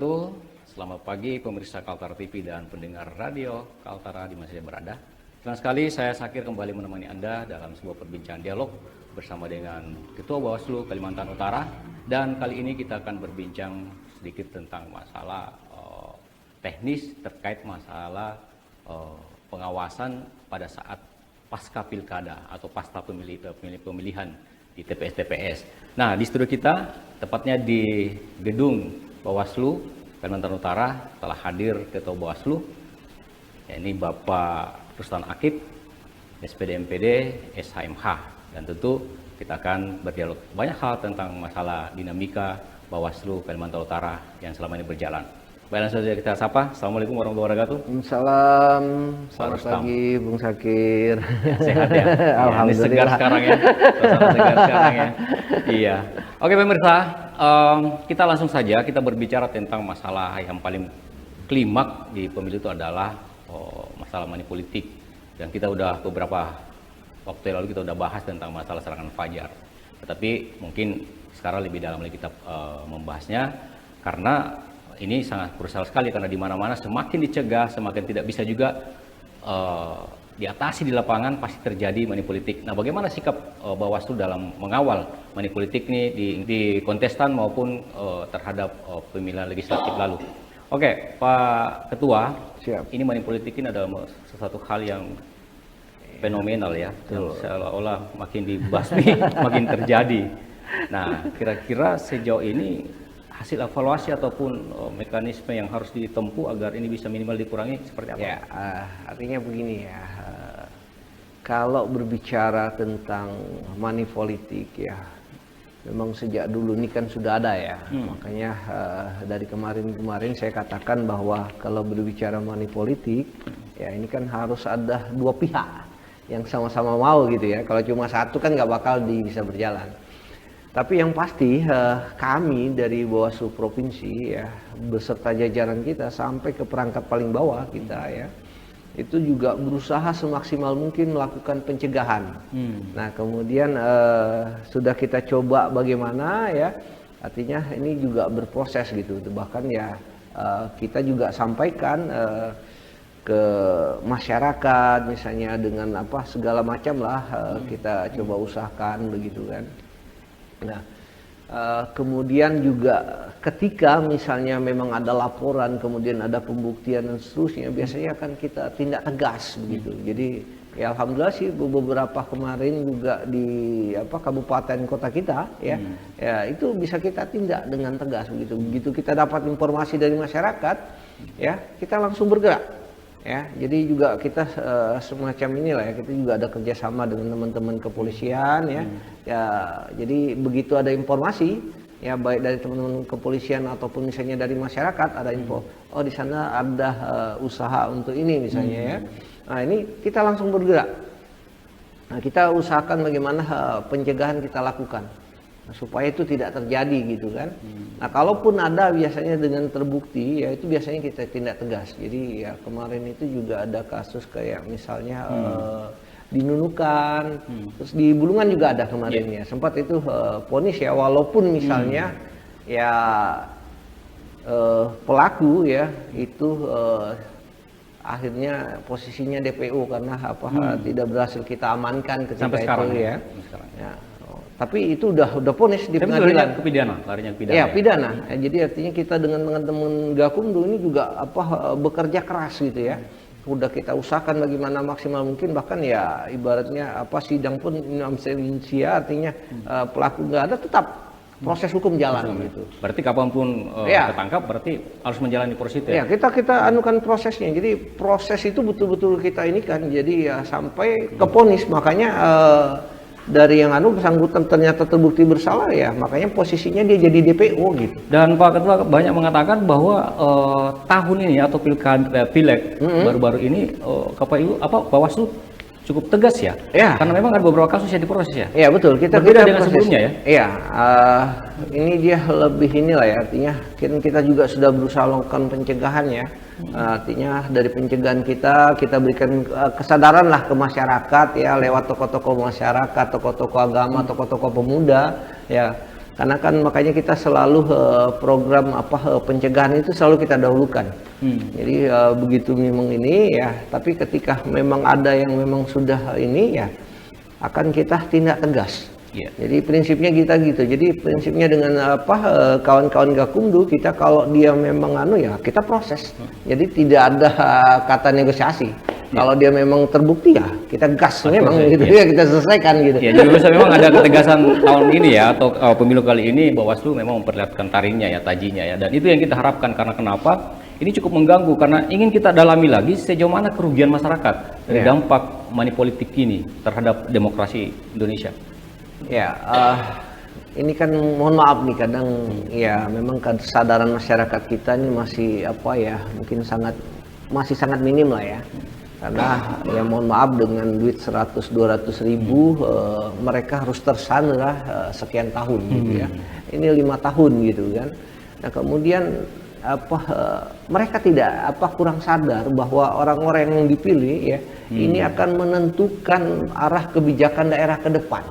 wabarakatuh. Selamat pagi pemirsa Kaltara TV dan pendengar radio Kaltara di mana saja berada. Senang sekali saya Sakir kembali menemani Anda dalam sebuah perbincangan dialog bersama dengan Ketua Bawaslu Kalimantan Utara. Dan kali ini kita akan berbincang sedikit tentang masalah teknis terkait masalah pengawasan pada saat pasca pilkada atau pasca pemilihan di TPS-TPS. Nah, di studio kita, tepatnya di gedung Bawaslu Kalimantan Utara, telah hadir Ketua Bawaslu, yakni Bapak Ruslan Akib, SPD MPD, SHMH. Dan tentu kita akan berdialog banyak hal tentang masalah dinamika Bawaslu Kalimantan Utara yang selama ini berjalan. Baik, langsung saja kita sapa. Assalamualaikum warahmatullahi wabarakatuh. Salam, selamat pagi Bung Sakir. Sehat ya? Alhamdulillah. Ini segar sekarang ya. Suasana segar sekarang ya. Iya. Oke pemirsa, kita langsung saja kita berbicara tentang masalah yang paling klimak di pemilu itu adalah masalah money politik. Dan kita udah beberapa waktu lalu kita udah bahas tentang masalah serangan fajar. Tetapi mungkin sekarang lebih dalam lagi kita membahasnya karena ini sangat krusial sekali karena di mana-mana semakin dicegah, semakin tidak bisa juga diatasi di lapangan pasti terjadi money politik. Nah, bagaimana sikap Bawaslu dalam mengawal money politik ini di kontestan maupun terhadap pemilihan legislatif lalu? Oke, Pak Ketua, siap. Ini money politik ini adalah sesuatu hal yang fenomenal ya, yang seolah-olah makin dibasmi, makin terjadi. Nah, kira-kira sejauh ini hasil evaluasi ataupun mekanisme yang harus ditempuh agar ini bisa minimal dikurangi seperti apa? Ya, artinya begini ya, kalau berbicara tentang money politik ya, memang sejak dulu ini kan sudah ada ya, makanya dari kemarin saya katakan bahwa kalau berbicara money politik, ya ini kan harus ada dua pihak yang sama-sama mau gitu ya, kalau cuma satu kan nggak bakal bisa berjalan. Tapi yang pasti kami dari Bawaslu Provinsi ya beserta jajaran kita sampai ke perangkat paling bawah kita ya itu juga berusaha semaksimal mungkin melakukan pencegahan. Nah kemudian sudah kita coba bagaimana ya, artinya ini juga berproses gitu. Bahkan ya kita juga sampaikan ke masyarakat misalnya dengan apa segala macam lah kita coba usahakan begitu kan. Nah, kemudian juga ketika misalnya memang ada laporan, kemudian ada pembuktian dan seterusnya, biasanya akan kita tindak tegas begitu. Jadi ya alhamdulillah sih beberapa kemarin juga di kabupaten kota kita ya, ya itu bisa kita tindak dengan tegas begitu. Begitu kita dapat informasi dari masyarakat, ya kita langsung bergerak. Ya, jadi juga kita semacam inilah ya, kita juga ada kerjasama dengan teman-teman kepolisian ya. Ya, jadi begitu ada informasi ya baik dari teman-teman kepolisian ataupun misalnya dari masyarakat ada info, oh di sana ada usaha untuk ini misalnya ya. Nah ini kita langsung bergerak. Nah kita usahakan bagaimana pencegahan kita lakukan. Nah, supaya itu tidak terjadi gitu kan. Nah kalaupun ada biasanya dengan terbukti ya itu biasanya kita tindak tegas. Jadi ya kemarin itu juga ada kasus kayak misalnya di Nunukan, terus di Bulungan juga ada kemarin ya. Sempat itu vonis ya walaupun misalnya ya pelaku ya itu akhirnya posisinya DPO karena tidak berhasil kita amankan ketika sampai sekarang itu ya. Ya. Tapi itu udah vonis di pengadilan. Larinya ke pidana. Ya, pidana. Ya, jadi artinya kita dengan teman-teman Gakumdu ini juga bekerja keras gitu ya. Udah kita usahakan bagaimana maksimal mungkin, bahkan ya ibaratnya sidang pun amnesia artinya pelaku nggak ada tetap proses hukum jalan gitu. Berarti kapanpun ketangkap berarti harus menjalani proses itu ya? Ya, kita anukan prosesnya. Jadi proses itu betul-betul kita ini kan jadi ya sampai ke vonis. Makanya dari yang bersangkutan ternyata terbukti bersalah ya, makanya posisinya dia jadi DPO gitu. Dan Pak Ketua banyak mengatakan bahwa tahun ini atau pileg baru-baru ini KPU Bawaslu cukup tegas ya? Ya. Karena memang ada beberapa kasus yang diproses ya? Iya betul. Kita berbeda dengan sebelumnya ya? Iya. Ini dia lebih inilah ya, artinya kita juga sudah berusaha melakukan pencegahan ya. Artinya dari pencegahan kita berikan kesadaran lah ke masyarakat ya lewat tokoh-tokoh masyarakat, tokoh-tokoh agama, tokoh-tokoh pemuda ya. Karena kan makanya kita selalu program pencegahan itu selalu kita dahulukan. Jadi begitu memang ini ya, tapi ketika memang ada yang memang sudah ini ya, akan kita tindak tegas. Yeah. Jadi prinsipnya kita gitu. Jadi prinsipnya dengan kawan-kawan Gakumdu, kita kalau dia memang ya kita proses. Jadi tidak ada kata negosiasi. Kalau dia memang terbukti ya kita gas memang gitu ya, kita selesaikan gitu. Ya, jadi memang ada ketegasan tahun ini ya, atau pemilu kali ini Bawaslu memang memperlihatkan taringnya ya, tajinya ya, dan itu yang kita harapkan. Karena kenapa? Ini cukup mengganggu karena ingin kita dalami lagi sejauh mana kerugian masyarakat dari dampak money politik ini terhadap demokrasi Indonesia. Ya, ini kan mohon maaf nih kadang ya memang kesadaran masyarakat kita ini masih mungkin masih sangat minim lah ya. Karena ya mohon maaf dengan duit 100-200 ribu mereka harus tersandra sekian tahun gitu ya. Ini 5 tahun gitu kan. Nah kemudian mereka tidak kurang sadar bahwa orang-orang yang dipilih ya ini akan menentukan arah kebijakan daerah ke depan.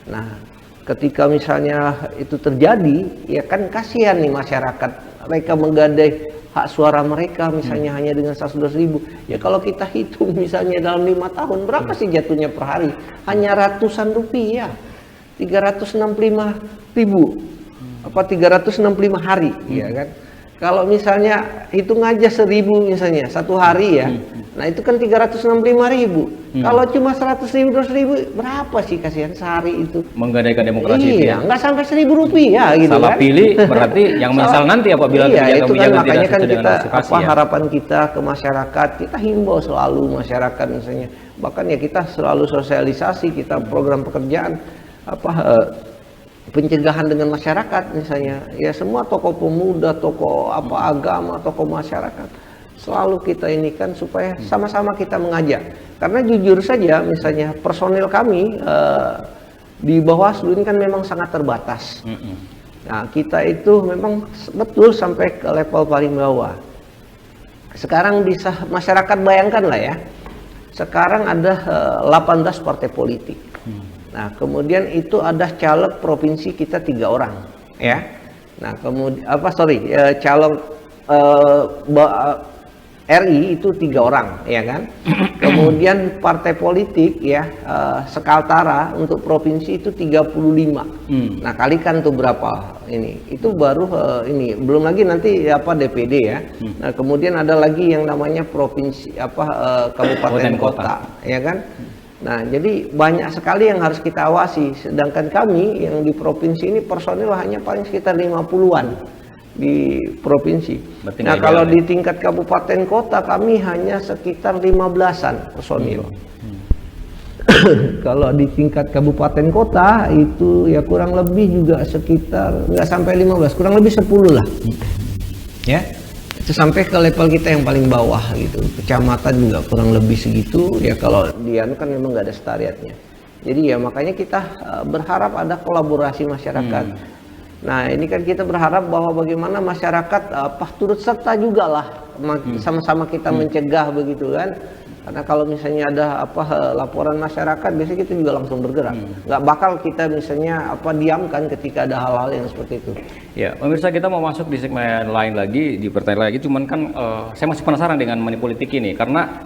Nah ketika misalnya itu terjadi ya kan kasihan nih masyarakat, mereka menggadai hak suara mereka misalnya hanya dengan 100 ribu. Ya kalau kita hitung misalnya dalam 5 tahun berapa sih jatuhnya per hari? Hanya ratusan rupiah, 365 ribu, 365 hari, ya kan? Kalau misalnya hitung aja 1.000 misalnya satu hari ya, nah itu kan 365 ribu. Kalau cuma 100 ribu, 200 ribu, berapa sih kasihan sehari itu? Menggadaikan demokrasi itu ya? Nggak sampai 1.000 rupiah gitu. Salah pilih berarti yang menyesal nanti apabila itu kan makanya kan kita harapan kita ke masyarakat, kita himbau selalu masyarakat misalnya, bahkan ya kita selalu sosialisasi, kita program pekerjaan pencegahan dengan masyarakat misalnya, ya semua tokoh pemuda, tokoh agama, tokoh masyarakat selalu kita ini kan supaya sama-sama kita mengajak. Karena jujur saja misalnya personil kami di Bawaslu ini kan memang sangat terbatas. Nah kita itu memang betul sampai ke level paling bawah. Sekarang bisa masyarakat bayangkan lah ya, sekarang ada 18 partai politik. Nah kemudian itu ada caleg provinsi kita 3 orang ya. Nah kemudian caleg RI itu 3 orang ya kan. Kemudian partai politik ya sekaltara untuk provinsi itu 35. Nah kalikan tuh berapa ini? Itu baru ini belum lagi nanti DPD ya. Nah kemudian ada lagi yang namanya provinsi kabupaten kota ya kan. Nah, jadi banyak sekali yang harus kita awasi. Sedangkan kami yang di provinsi ini personil hanya paling sekitar 50-an di provinsi. Nah, kalau di tingkat kabupaten kota kami hanya sekitar 15-an personil. Kalau di tingkat kabupaten kota itu ya kurang lebih juga sekitar nggak sampai 15, kurang lebih 10 lah. Ya. Itu sampai ke level kita yang paling bawah gitu, kecamatan juga kurang lebih segitu ya. Kalau dia kan memang nggak ada sekretariatnya, jadi ya makanya kita berharap ada kolaborasi masyarakat. Nah ini kan kita berharap bahwa bagaimana masyarakat turut serta juga lah, sama-sama kita mencegah begitu kan. Karena kalau misalnya ada laporan masyarakat, biasanya kita juga langsung bergerak. Nggak bakal kita misalnya diamkan ketika ada hal-hal yang seperti itu. Ya, pemirsa, kita mau masuk di segmen lain lagi, di pertanyaan lagi. Cuman kan saya masih penasaran dengan money politik ini, karena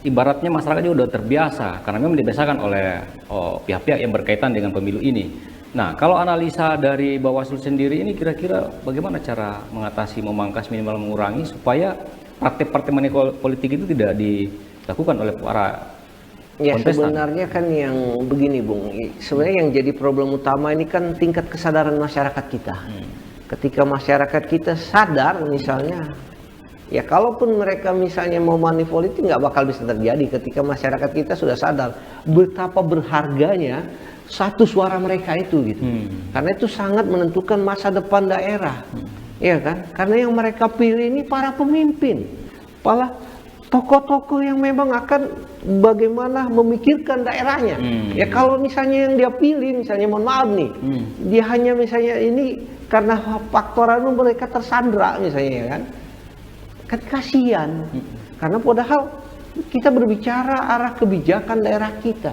ibaratnya masyarakat juga udah terbiasa, karena memang dibiasakan oleh pihak-pihak yang berkaitan dengan pemilu ini. Nah, kalau analisa dari Bawaslu sendiri ini kira-kira bagaimana cara mengatasi, memangkas, minimal mengurangi supaya praktik-praktik money politik itu tidak dilakukan oleh para kontestan? Sebenarnya kan yang begini Bung, sebenarnya yang jadi problem utama ini kan tingkat kesadaran masyarakat kita. Ketika masyarakat kita sadar misalnya, ya kalaupun mereka misalnya mau money politik nggak bakal bisa terjadi ketika masyarakat kita sudah sadar betapa berharganya satu suara mereka itu gitu. Karena itu sangat menentukan masa depan daerah. Ya kan? Karena yang mereka pilih ini para pemimpin, para tokoh-tokoh yang memang akan bagaimana memikirkan daerahnya. Ya kalau misalnya yang dia pilih, misalnya mohon maaf nih, dia hanya misalnya ini karena faktor mereka tersandra misalnya ya kan kasihan. Karena padahal kita berbicara arah kebijakan daerah kita.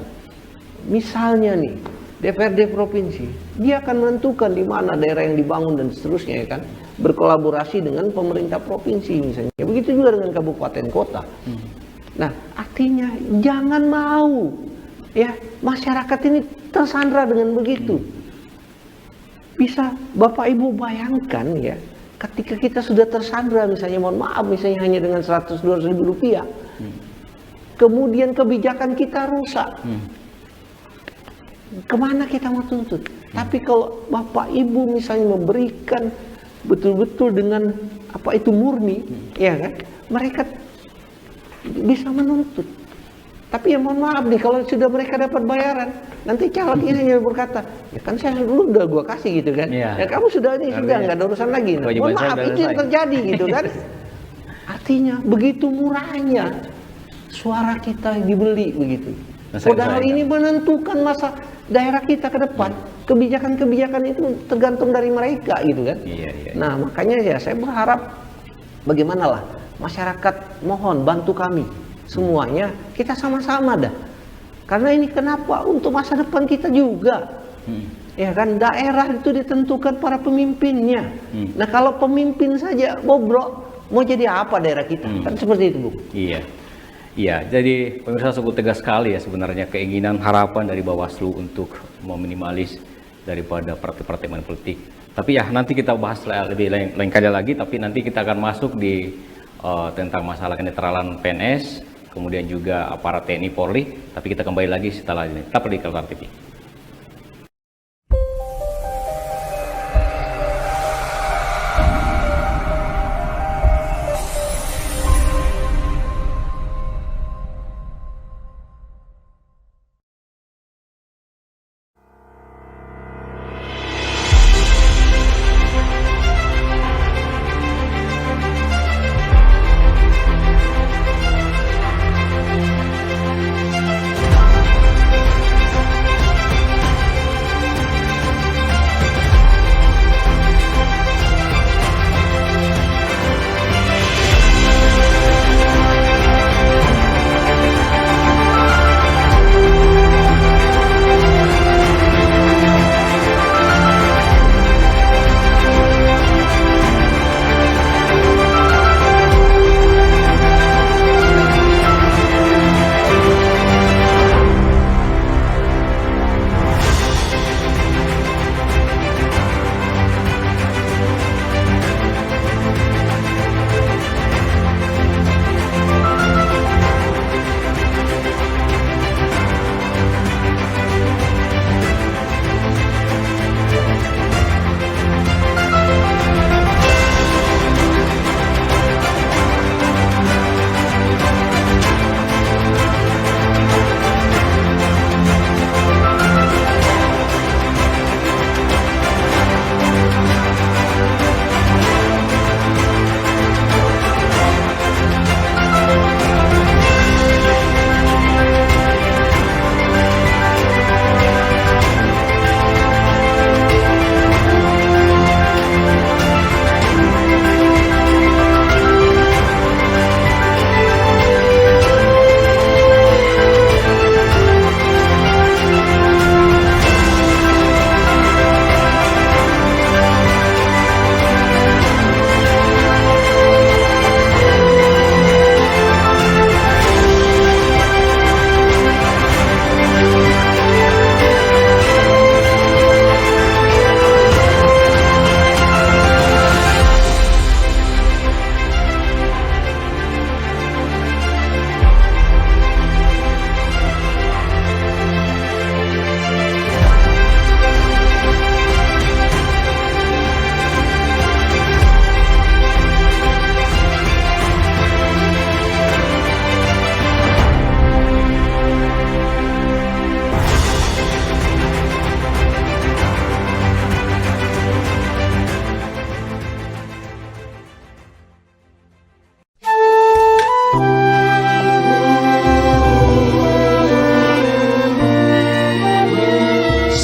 Misalnya nih, DPRD provinsi, dia akan menentukan di mana daerah yang dibangun dan seterusnya, ya kan, berkolaborasi dengan pemerintah provinsi misalnya. Begitu juga dengan kabupaten kota. Nah, artinya jangan mau ya masyarakat ini tersandra dengan begitu. Bisa Bapak Ibu bayangkan ya, ketika kita sudah tersandra misalnya, mohon maaf, misalnya hanya dengan 100-200 ribu rupiah, kemudian kebijakan kita rusak. Kemana kita mau tuntut? Tapi kalau Bapak Ibu misalnya memberikan betul-betul dengan apa itu murni, ya kan, mereka bisa menuntut. Tapi ya mohon maaf nih, kalau sudah mereka dapat bayaran, nanti calegnya hanya berkata, ya kan saya dulu udah gua kasih gitu kan, ya kamu sudah ini sudah nggak ada urusan lagi. Nah, mohon maaf, itu yang terjadi gitu kan. Artinya begitu murahnya suara kita dibeli begitu. Padahal ini menentukan masa daerah kita ke depan. Kebijakan-kebijakan itu tergantung dari mereka gitu kan. Nah, makanya ya saya berharap bagaimanalah masyarakat, mohon bantu kami semuanya, kita sama-sama dah. Karena ini kenapa? Untuk masa depan kita juga. Ya kan, daerah itu ditentukan para pemimpinnya. Nah, kalau pemimpin saja bobrok, mau jadi apa daerah kita? Kan seperti itu, Bu. Iya, jadi pemirsa cukup tegas sekali ya sebenarnya keinginan harapan dari Bawaslu untuk meminimalis daripada praktik-praktik money politik. Tapi ya nanti kita bahas lebih lain kali lagi, tapi nanti kita akan masuk di tentang masalah kenetralan PNS, kemudian juga aparat TNI Polri, tapi kita kembali lagi setelah ini. Tetap di Kaltar TV.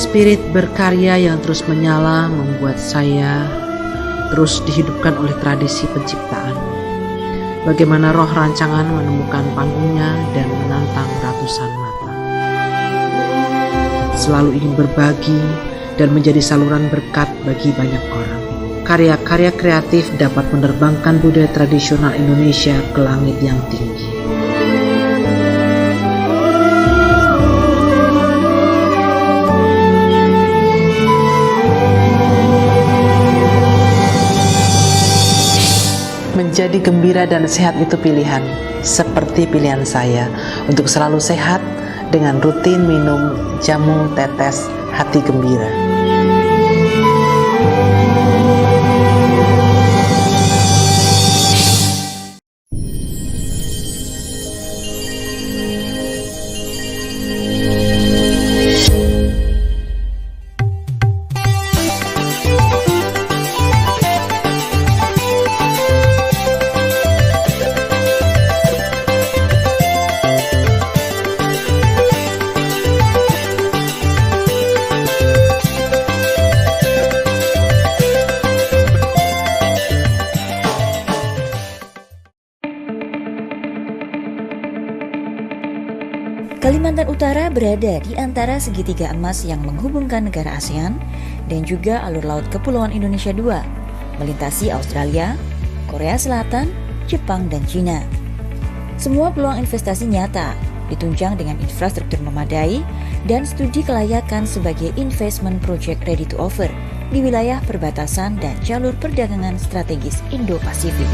Spirit berkarya yang terus menyala membuat saya terus dihidupkan oleh tradisi penciptaan. Bagaimana roh rancangan menemukan panggungnya dan menantang ratusan mata. selalu ingin berbagi dan menjadi saluran berkat bagi banyak orang. Karya-karya kreatif dapat menerbangkan budaya tradisional Indonesia ke langit yang tinggi. Menjadi gembira dan sehat itu pilihan, seperti pilihan saya untuk selalu sehat dengan rutin minum jamu tetes hati gembira. Kalimantan Utara berada di antara segitiga emas yang menghubungkan negara ASEAN dan juga alur laut Kepulauan Indonesia II, melintasi Australia, Korea Selatan, Jepang, dan Cina. Semua peluang investasi nyata, ditunjang dengan infrastruktur memadai dan studi kelayakan sebagai investment project ready to offer di wilayah perbatasan dan jalur perdagangan strategis Indo-Pasifik.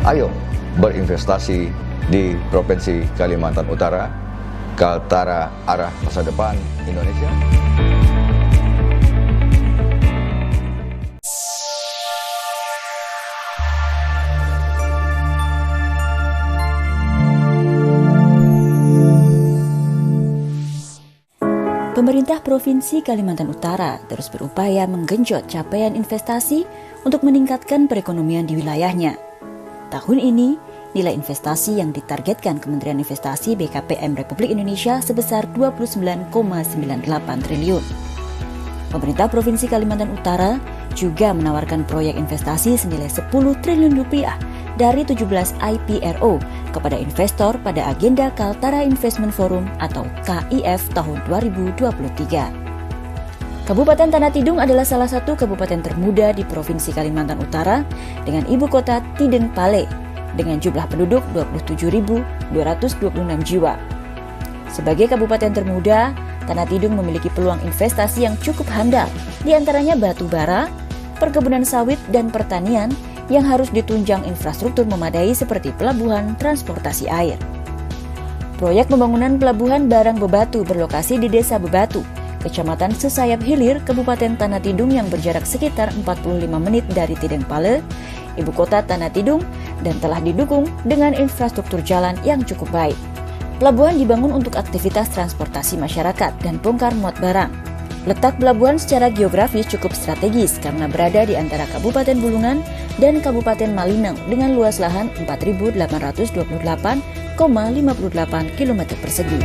Ayo berinvestasi di Provinsi Kalimantan Utara, Kaltara arah masa depan Indonesia. Pemerintah Provinsi Kalimantan Utara terus berupaya menggenjot capaian investasi untuk meningkatkan perekonomian di wilayahnya. Tahun ini, nilai investasi yang ditargetkan Kementerian Investasi BKPM Republik Indonesia sebesar 29,98 triliun. Pemerintah Provinsi Kalimantan Utara juga menawarkan proyek investasi senilai 10 triliun rupiah dari 17 IPRO kepada investor pada agenda Kaltara Investment Forum atau KIF tahun 2023. Kabupaten Tanah Tidung adalah salah satu kabupaten termuda di Provinsi Kalimantan Utara dengan ibu kota Tideng Pale dengan jumlah penduduk 27.226 jiwa. Sebagai kabupaten termuda, Tanah Tidung memiliki peluang investasi yang cukup handal, di antaranya batu bara, perkebunan sawit, dan pertanian yang harus ditunjang infrastruktur memadai seperti pelabuhan transportasi air. Proyek pembangunan pelabuhan barang Bebatu berlokasi di Desa Bebatu, Kecamatan Sesayap Hilir, Kabupaten Tanah Tidung yang berjarak sekitar 45 menit dari Tideng Pale, ibu kota Tanah Tidung, dan telah didukung dengan infrastruktur jalan yang cukup baik. Pelabuhan dibangun untuk aktivitas transportasi masyarakat dan bongkar muat barang. Letak pelabuhan secara geografis cukup strategis karena berada di antara Kabupaten Bulungan dan Kabupaten Malinau dengan luas lahan 4.828,58 km persegi.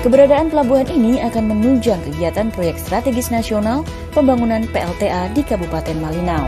Keberadaan pelabuhan ini akan menunjang kegiatan proyek strategis nasional pembangunan PLTA di Kabupaten Malinau.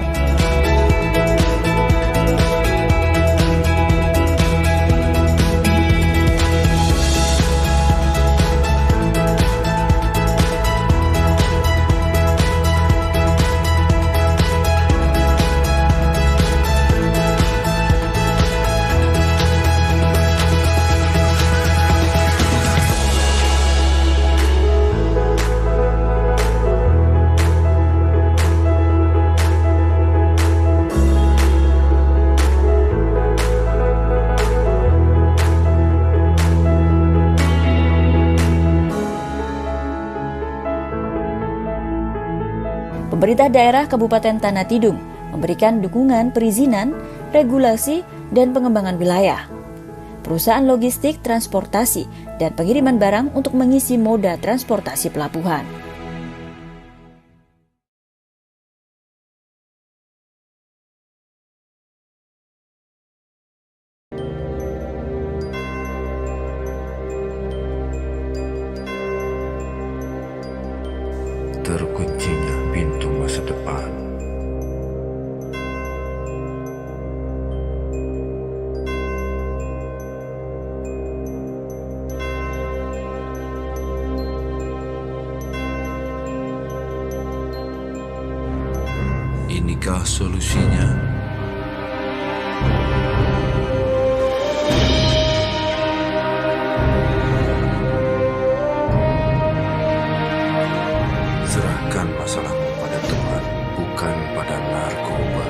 Pemerintah daerah Kabupaten Tanah Tidung memberikan dukungan perizinan, regulasi, dan pengembangan wilayah. Perusahaan logistik, transportasi, dan pengiriman barang untuk mengisi moda transportasi pelabuhan. Terkuncinya pintu masa depan. Inikah solusinya? Serahkan masalahmu pada Tuhan, bukan pada narkoba.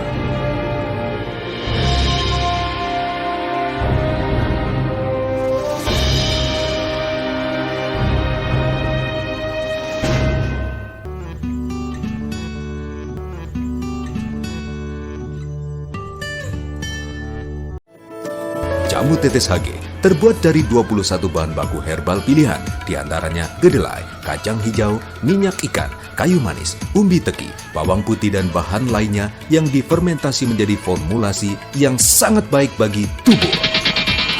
Jamu tetes HG terbuat dari 21 bahan baku herbal pilihan, diantaranya kedelai, kacang hijau, minyak ikan, kayu manis, umbi teki, bawang putih dan bahan lainnya yang difermentasi menjadi formulasi yang sangat baik bagi tubuh.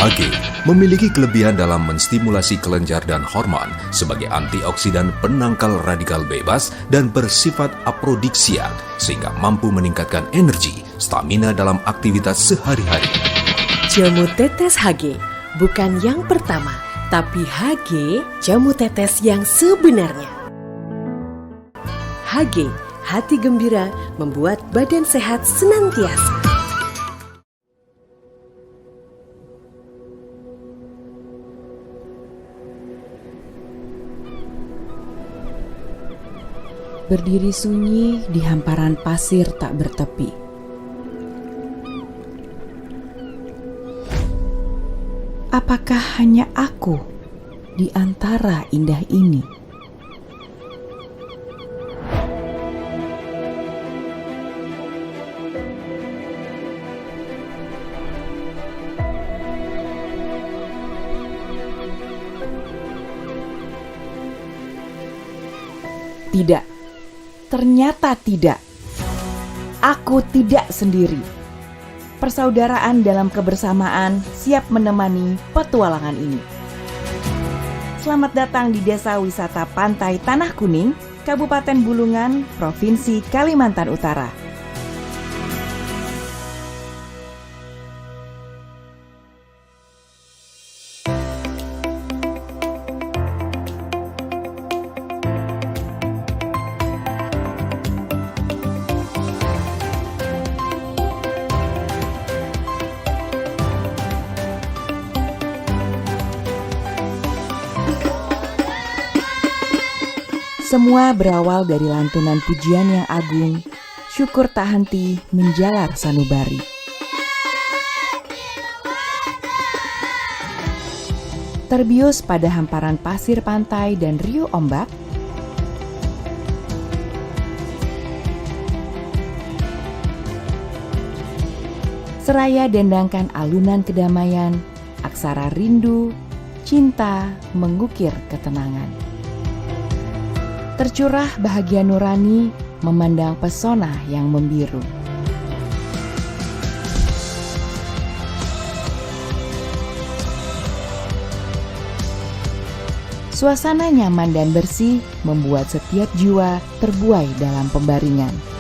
HG memiliki kelebihan dalam menstimulasi kelenjar dan hormon sebagai antioksidan penangkal radikal bebas dan bersifat aprodiksiak sehingga mampu meningkatkan energi, stamina dalam aktivitas sehari-hari. Jamu tetes HG bukan yang pertama, tapi HG jamu tetes yang sebenarnya. HG, hati gembira membuat badan sehat senantiasa. Berdiri sunyi di hamparan pasir tak bertepi. Apakah hanya aku di antara indah ini? Tidak, ternyata tidak. Aku tidak sendiri. Persaudaraan dalam kebersamaan siap menemani petualangan ini. Selamat datang di Desa Wisata Pantai Tanah Kuning, Kabupaten Bulungan, Provinsi Kalimantan Utara. Semua berawal dari lantunan pujian yang agung, syukur tak henti menjalar sanubari. Terbius pada hamparan pasir pantai dan riuh ombak, seraya dendangkan alunan kedamaian, aksara rindu, cinta mengukir ketenangan. Tercurah bahagia nurani memandang pesona yang membiru. Suasana nyaman dan bersih membuat setiap jiwa terbuai dalam pembaringan.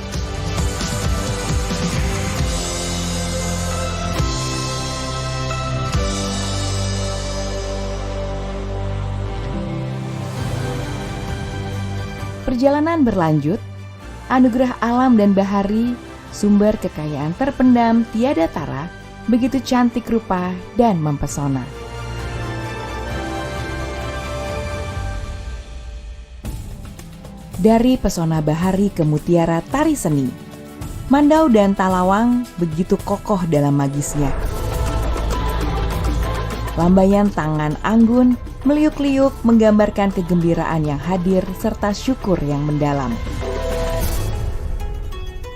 Perjalanan berlanjut, anugerah alam dan bahari, sumber kekayaan terpendam tiada tara, begitu cantik rupa dan mempesona. Dari pesona bahari ke mutiara tari seni, Mandau dan Talawang begitu kokoh dalam magisnya. Lambaian tangan anggun meliuk-liuk menggambarkan kegembiraan yang hadir serta syukur yang mendalam.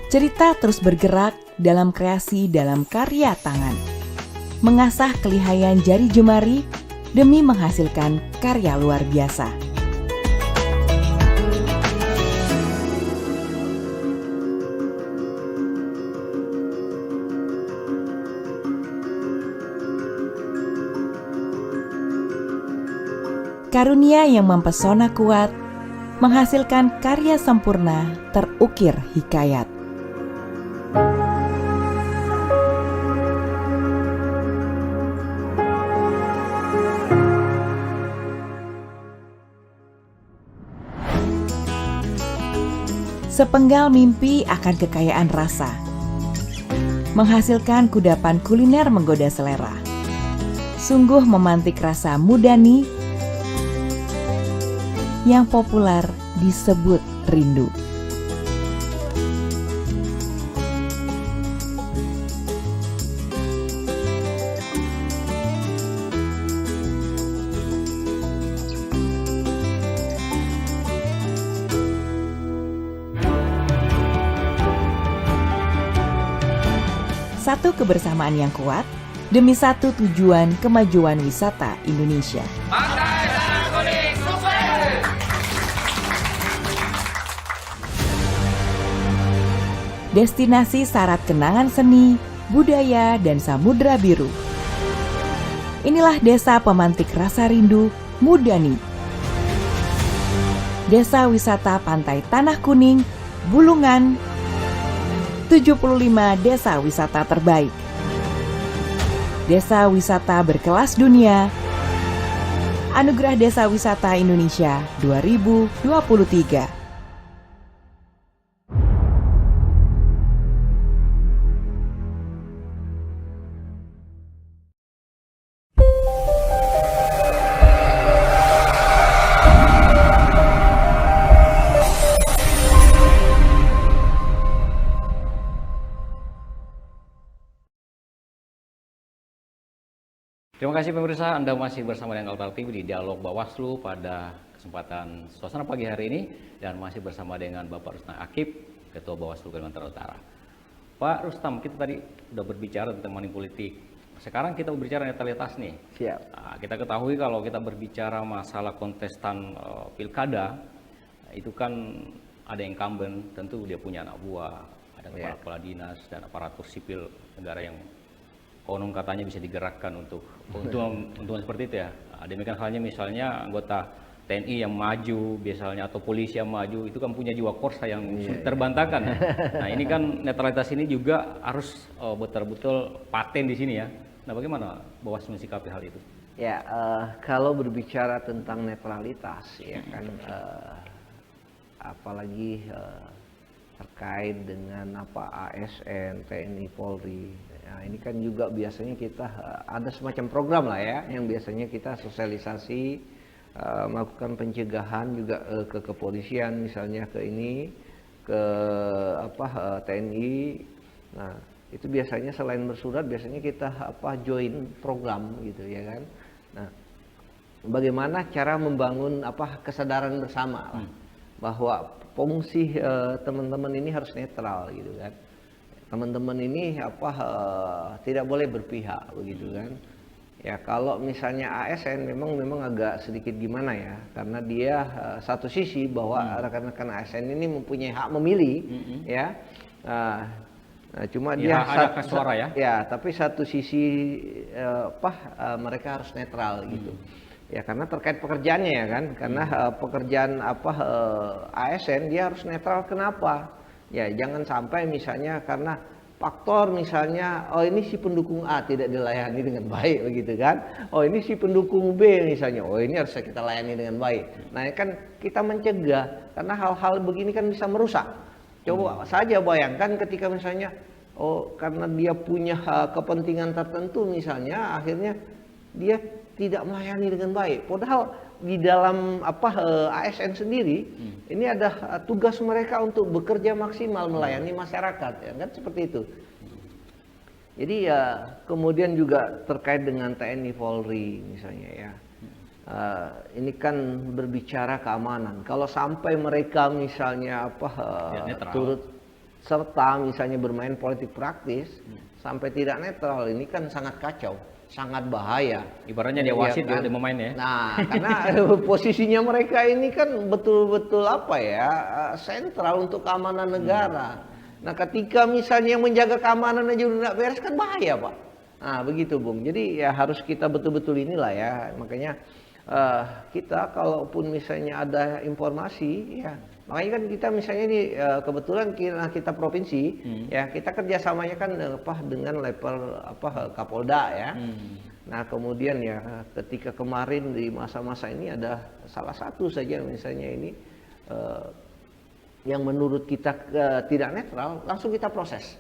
Cerita terus bergerak dalam kreasi dalam karya tangan, mengasah kelihayan jari jemari demi menghasilkan karya luar biasa. Karunia yang mempesona kuat, menghasilkan karya sempurna terukir hikayat. Sepenggal mimpi akan kekayaan rasa, menghasilkan kudapan kuliner menggoda selera. Sungguh memantik rasa Mudani yang populer disebut rindu. Satu kebersamaan yang kuat demi satu tujuan kemajuan wisata Indonesia. Pantai Tanah Kuning sukses! Destinasi syarat kenangan seni, budaya, dan samudra biru. Inilah desa pemantik rasa rindu Mudani. Desa wisata Pantai Tanah Kuning, Bulungan, 75 desa wisata terbaik. Desa wisata berkelas dunia. Anugerah Desa Wisata Indonesia 2023. Terima kasih pemirsa, Anda masih bersama dengan Kaltara TV di Dialog Bawaslu pada kesempatan suasana pagi hari ini dan masih bersama dengan Bapak Rustam Akib, Ketua Bawaslu Kalimantan Utara. Pak Rustam, kita tadi sudah berbicara tentang money politik. Sekarang kita berbicara netralitas nih. Siap. Nah, kita ketahui kalau kita berbicara masalah kontestan pilkada, itu kan ada incumbent, tentu dia punya anak buah, ada kepala dinas dan aparatur sipil negara yang konon katanya bisa digerakkan untuk keuntungan seperti itu ya. Demikian halnya misalnya anggota TNI yang maju biasanya atau polisi yang maju itu kan punya jiwa korsa yang terbantahkan. Nah ini kan netralitas ini juga harus betul-betul paten di sini ya. Nah bagaimana Bawaslu mensikapi hal itu? Ya kalau berbicara tentang netralitas ya kan apalagi terkait dengan apa ASN, TNI, Polri. Nah, ini kan juga biasanya kita ada semacam program lah ya, yang biasanya kita sosialisasi, melakukan pencegahan juga ke kepolisian misalnya ke ini, ke TNI. Nah itu biasanya selain bersurat, biasanya kita join program gitu ya kan. Nah bagaimana cara membangun kesadaran bersama lah, bahwa fungsi teman-teman ini harus netral gitu kan. Teman-teman ini tidak boleh berpihak begitu kan. Ya kalau misalnya ASN memang agak sedikit gimana ya, karena dia satu sisi bahwa rekan-rekan ASN ini mempunyai hak memilih ya. Nah, cuma dia ada suara ya. Ya, tapi satu sisi mereka harus netral gitu. Ya karena terkait pekerjaannya ya kan, karena pekerjaan ASN dia harus netral. Kenapa? Ya jangan sampai misalnya karena faktor misalnya ini si pendukung A tidak dilayani dengan baik begitu kan. Oh ini si pendukung B misalnya, oh ini harus kita layani dengan baik. Nah kan kita mencegah, karena hal-hal begini kan bisa merusak. Coba saja bayangkan ketika misalnya karena dia punya kepentingan tertentu misalnya, akhirnya dia tidak melayani dengan baik. Padahal di dalam ASN sendiri ini ada tugas mereka untuk bekerja maksimal melayani masyarakat ya kan, seperti itu. Jadi ya kemudian juga terkait dengan TNI Polri misalnya ya. Ini kan berbicara keamanan. Kalau sampai mereka misalnya turut serta misalnya bermain politik praktis sampai tidak netral, ini kan sangat kacau, sangat bahaya. Ibaratnya dia wasit ya, kan? Dia memain ya. Nah, karena posisinya mereka ini kan betul-betul sentral untuk keamanan negara. Nah, ketika misalnya yang menjaga keamanan aja udah nggak beres kan bahaya, Pak. Nah, begitu, Bung. Jadi ya harus kita betul-betul inilah ya. Makanya kita kalaupun misalnya ada informasi ya, makanya kan kita misalnya ini kebetulan kita provinsi ya, kita kerjasamanya kan dengan level Kapolda ya. Nah kemudian ya ketika kemarin di masa-masa ini ada salah satu saja misalnya ini yang menurut kita tidak netral, langsung kita proses.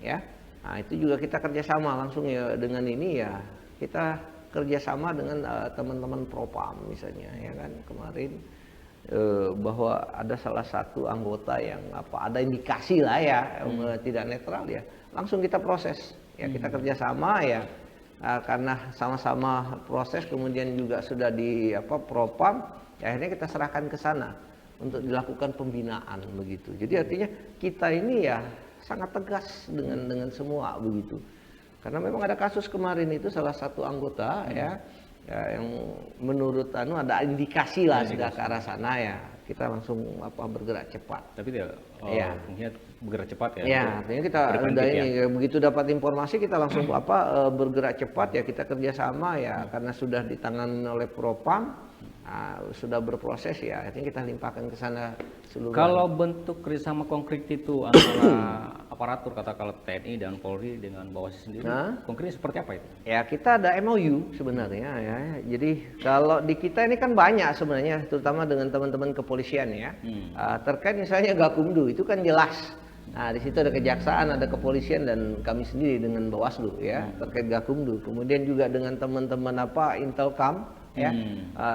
Ya, nah itu juga kita kerjasama langsung ya dengan ini ya, kita kerjasama dengan teman-teman Propam misalnya ya kan kemarin bahwa ada salah satu anggota yang ada indikasi lah ya tidak netral ya, langsung kita proses ya, kita kerjasama ya. Karena sama-sama proses kemudian juga sudah di Propam, ya akhirnya kita serahkan ke sana untuk dilakukan pembinaan begitu. Jadi artinya kita ini ya sangat tegas dengan semua begitu. Karena memang ada kasus kemarin itu salah satu anggota ya yang menurut ada indikasi lah sudah ke arah sana ya. Kita langsung bergerak cepat. Tapi fungsinya bergerak cepat ya. Ya, artinya kita udah ini begitu dapat informasi kita langsung bergerak cepat ya, kita kerjasama ya karena sudah ditangani oleh Propam, sudah berproses ya, artinya kita limpahkan ke sana seluruh. Kalau bentuk kerjasama konkret itu antara aparatur katakanlah TNI dan Polri dengan Bawaslu sendiri, konkretnya seperti apa itu? Ya kita ada MOU sebenarnya ya. Jadi kalau di kita ini kan banyak sebenarnya, terutama dengan teman-teman kepolisian ya. Terkait misalnya Gakumdu itu kan jelas. Nah di situ ada kejaksaan, ada kepolisian dan kami sendiri dengan Bawaslu ya terkait Gakumdu. Kemudian juga dengan teman-teman Intelkam ya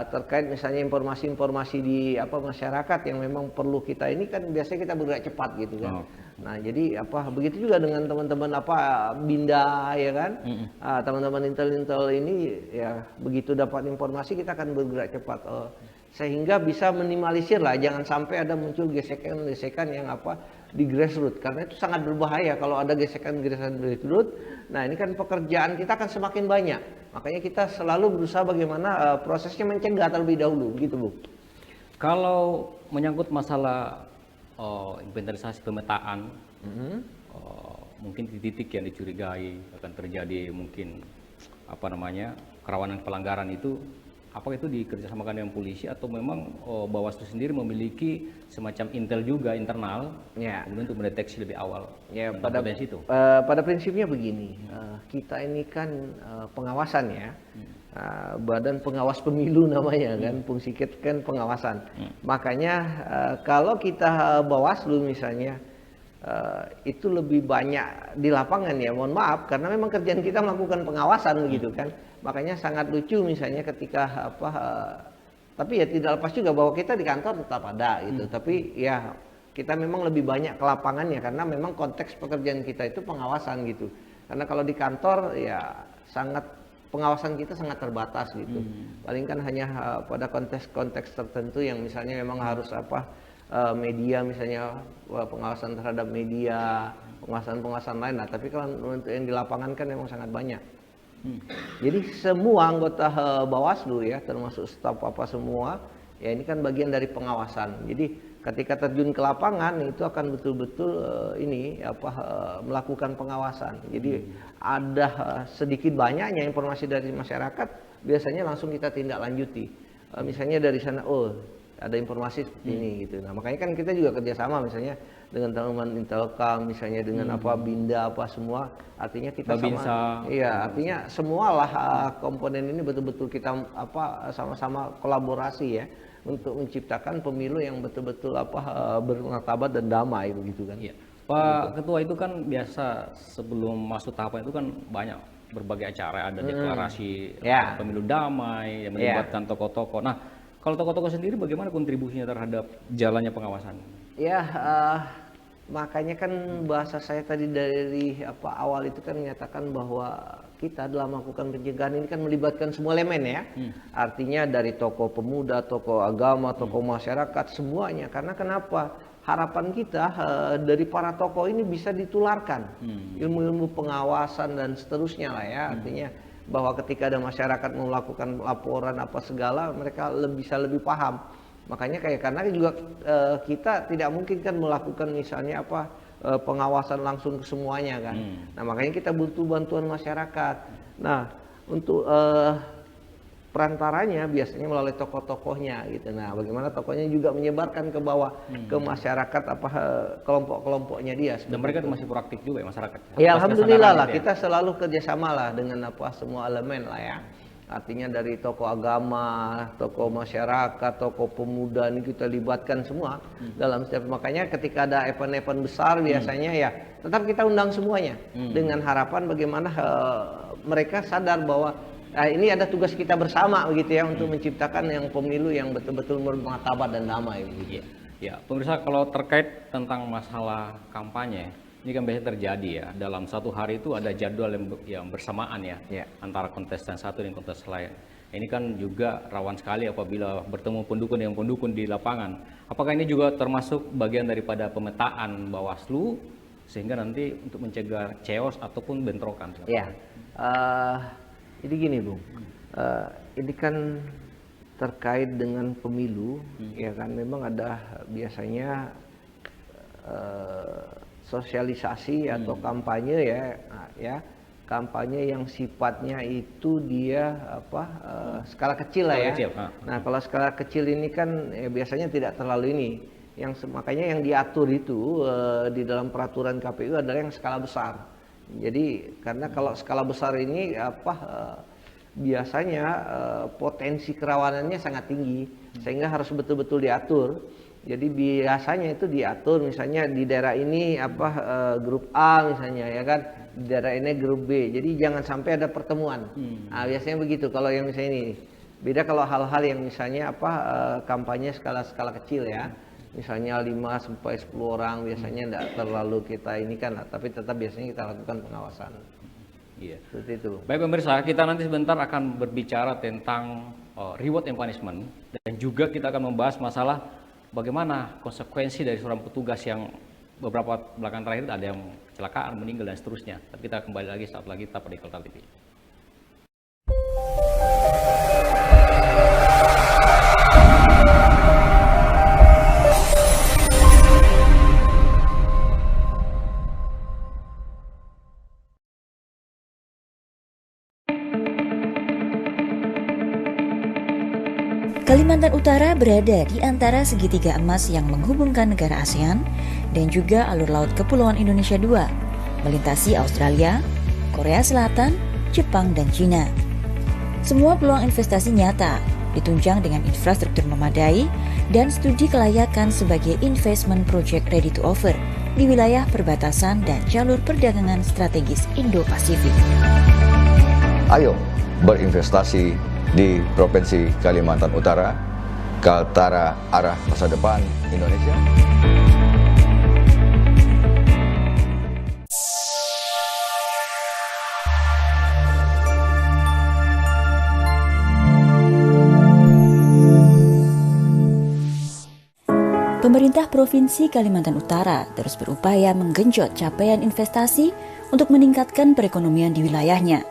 terkait misalnya informasi-informasi di masyarakat yang memang perlu kita ini kan biasanya kita bergerak cepat gitu kan. Nah jadi begitu juga dengan teman-teman Binda ya kan, teman-teman Intel ini ya begitu dapat informasi kita akan bergerak cepat sehingga bisa minimalisir lah, jangan sampai ada muncul gesekan-gesekan yang di grassroots, karena itu sangat berbahaya kalau ada gesekan-gesekan grassroots. Nah ini kan pekerjaan kita akan semakin banyak, makanya kita selalu berusaha bagaimana prosesnya mencegah terlebih dahulu gitu Bu. Kalau menyangkut masalah inventarisasi pemetaan, mungkin titik-titik yang dicurigai akan terjadi mungkin kerawanan pelanggaran itu, apakah itu dikerjasamakan dengan polisi atau memang Bawaslu sendiri memiliki semacam intel juga internal kemudian untuk mendeteksi lebih awal pada potensi itu? Pada prinsipnya begini, kita ini kan pengawasan ya, Badan Pengawas Pemilu namanya kan, fungsi kita kan pengawasan. Makanya kalau kita Bawaslu misalnya itu lebih banyak di lapangan ya, mohon maaf karena memang kerjaan kita melakukan pengawasan begitu kan. Makanya sangat lucu misalnya ketika tapi ya tidak lepas juga bahwa kita di kantor tetap ada gitu. Tapi ya kita memang lebih banyak ke lapangannya karena memang konteks pekerjaan kita itu pengawasan gitu. Karena kalau di kantor ya pengawasan kita sangat terbatas gitu. Paling kan hanya pada konteks tertentu yang misalnya memang harus media misalnya pengawasan terhadap media, pengawasan lain. Nah, tapi kalau untuk yang di lapangan kan memang sangat banyak. Jadi semua anggota Bawaslu ya, termasuk staf semua, ya ini kan bagian dari pengawasan. Jadi ketika terjun ke lapangan itu akan betul-betul melakukan pengawasan. Jadi ada sedikit banyaknya informasi dari masyarakat, biasanya langsung kita tindak lanjuti. Misalnya dari sana, ada informasi seperti ini gitu. Nah makanya kan kita juga kerjasama misalnya dengan teman-teman Intelkam, misalnya dengan Binda semua. Artinya kita artinya semualah komponen ini betul-betul kita sama-sama kolaborasi ya untuk menciptakan pemilu yang betul-betul bermartabat dan damai begitu kan. Iya. Pak Ketua, itu kan biasa sebelum masuk tahapan itu kan banyak berbagai acara, ada deklarasi pemilu damai yang melibatkan tokoh-tokoh. Nah, kalau tokoh-tokoh sendiri bagaimana kontribusinya terhadap jalannya pengawasan? Ya, makanya kan bahasa saya tadi dari awal itu kan menyatakan bahwa kita dalam melakukan pencegahan ini kan melibatkan semua elemen ya. Artinya dari tokoh pemuda, tokoh agama, tokoh masyarakat, semuanya. Karena kenapa? Harapan kita dari para tokoh ini bisa ditularkan ilmu-ilmu pengawasan dan seterusnya lah ya. Artinya bahwa ketika ada masyarakat melakukan laporan segala, mereka bisa lebih paham. Makanya karena juga kita tidak mungkin kan melakukan misalnya pengawasan langsung ke semuanya kan. Nah makanya kita butuh bantuan masyarakat. Nah untuk perantaranya biasanya melalui tokoh-tokohnya gitu. Nah bagaimana tokohnya juga menyebarkan ke bawah ke masyarakat kelompok-kelompoknya dia. Dan mereka masih proaktif juga ya masyarakat. Ya alhamdulillah lah, kita selalu kerjasama lah dengan semua elemen lah ya. Artinya dari tokoh agama, tokoh masyarakat, tokoh pemuda ini kita libatkan semua dalam setiap. Makanya ketika ada event-event besar biasanya ya tetap kita undang semuanya dengan harapan bagaimana mereka sadar bahwa ini ada tugas kita bersama begitu ya untuk menciptakan yang pemilu yang betul-betul bermartabat dan damai begitu. Ya, pemirsa, kalau terkait tentang masalah kampanye, ini kan biasanya terjadi ya, dalam satu hari itu ada jadwal yang bersamaan ya, antara kontestan satu dan kontestan lain. Ini kan juga rawan sekali apabila bertemu pendukung dengan pendukung di lapangan. Apakah ini juga termasuk bagian daripada pemetaan Bawaslu sehingga nanti untuk mencegah chaos ataupun bentrokan? Ya, ini gini Bung, ini kan terkait dengan pemilu, ya kan memang ada biasanya sosialisasi atau kampanye ya kampanye yang sifatnya itu dia skala kecil lah ya. Nah kalau skala kecil ini kan biasanya tidak terlalu ini. Makanya yang diatur itu di dalam peraturan KPU adalah yang skala besar. Jadi karena kalau skala besar ini biasanya potensi kerawanannya sangat tinggi sehingga harus betul-betul diatur. Jadi biasanya itu diatur misalnya di daerah ini grup A misalnya ya kan, di daerah ini grup B. Jadi jangan sampai ada pertemuan. Nah, biasanya begitu kalau yang misalnya ini. Beda kalau hal-hal yang misalnya kampanye skala kecil ya. Misalnya 5 sampai 10 orang biasanya tidak terlalu kita ini kan, tapi tetap biasanya kita lakukan pengawasan. Iya. Seperti itu. Baik pemirsa, kita nanti sebentar akan berbicara tentang reward and punishment dan juga kita akan membahas masalah bagaimana konsekuensi dari seorang petugas yang beberapa belakangan terakhir ada yang kecelakaan, meninggal dan seterusnya. Tapi kita kembali lagi saat lagi tetap di Kaltara TV. Kalimantan Utara berada di antara segitiga emas yang menghubungkan negara ASEAN dan juga alur laut Kepulauan Indonesia II, melintasi Australia, Korea Selatan, Jepang, dan Cina. Semua peluang investasi nyata, ditunjang dengan infrastruktur memadai dan studi kelayakan sebagai investment project ready to offer di wilayah perbatasan dan jalur perdagangan strategis Indo-Pasifik. Ayo berinvestasi di Provinsi Kalimantan Utara, Kaltara Arah Masa Depan Indonesia. Pemerintah Provinsi Kalimantan Utara terus berupaya menggenjot capaian investasi untuk meningkatkan perekonomian di wilayahnya.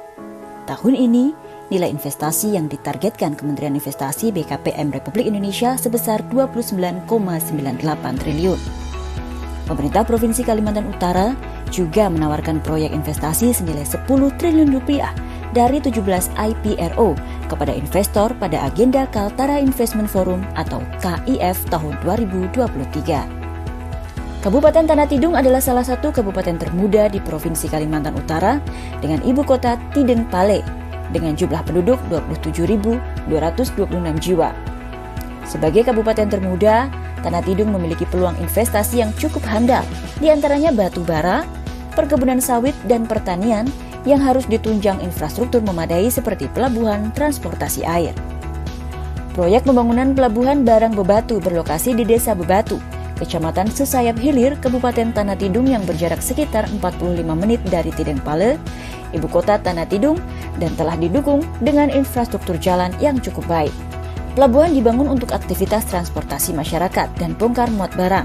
Tahun ini, nilai investasi yang ditargetkan Kementerian Investasi BKPM Republik Indonesia sebesar 29,98 triliun. Pemerintah Provinsi Kalimantan Utara juga menawarkan proyek investasi senilai 10 triliun rupiah dari 17 IPRO kepada investor pada agenda Kaltara Investment Forum atau KIF tahun 2023. Kabupaten Tanah Tidung adalah salah satu kabupaten termuda di Provinsi Kalimantan Utara dengan ibu kota Tideng Pale dengan jumlah penduduk 27.226 jiwa. Sebagai kabupaten termuda, Tanah Tidung memiliki peluang investasi yang cukup handal, di antaranya batu bara, perkebunan sawit, dan pertanian yang harus ditunjang infrastruktur memadai seperti pelabuhan transportasi air. Proyek pembangunan pelabuhan barang Bebatu berlokasi di Desa Bebatu, Kecamatan Sesayap Hilir, Kabupaten Tanah Tidung yang berjarak sekitar 45 menit dari Tideng Pale, ibu kota Tanah Tidung, dan telah didukung dengan infrastruktur jalan yang cukup baik. Pelabuhan dibangun untuk aktivitas transportasi masyarakat dan bongkar muat barang.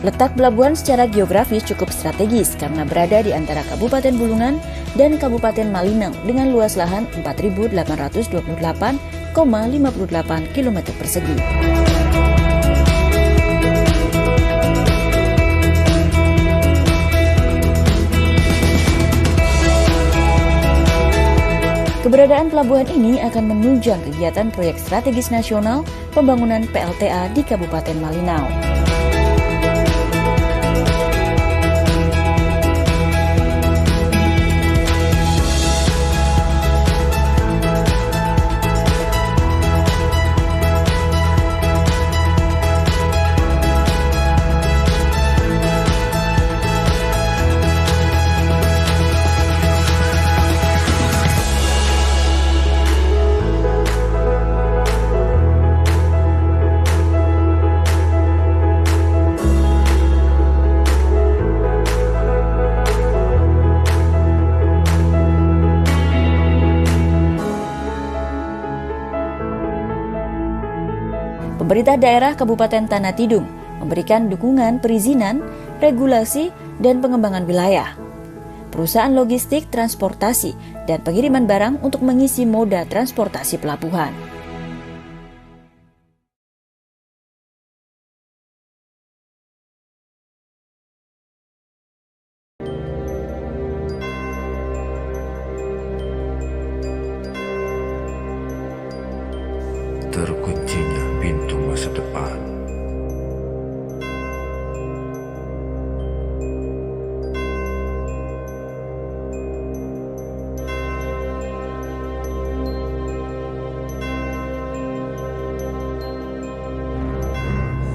Letak pelabuhan secara geografis cukup strategis karena berada di antara Kabupaten Bulungan dan Kabupaten Malinau dengan luas lahan 4.828,58 km persegi. Keberadaan pelabuhan ini akan menunjang kegiatan proyek strategis nasional pembangunan PLTA di Kabupaten Malinau. Pemerintah daerah Kabupaten Tanah Tidung memberikan dukungan perizinan, regulasi, dan pengembangan wilayah. Perusahaan logistik, transportasi, dan pengiriman barang untuk mengisi moda transportasi pelabuhan. Terkuncinya pintu masa depan.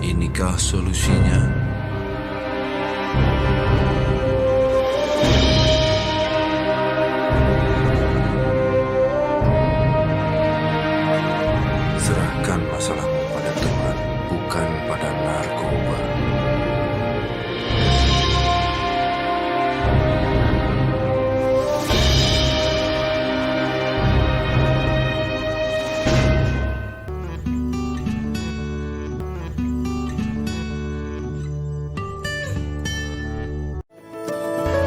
Inikah solusinya? Serahkan masalahmu pada Tuhan, bukan pada narkoba.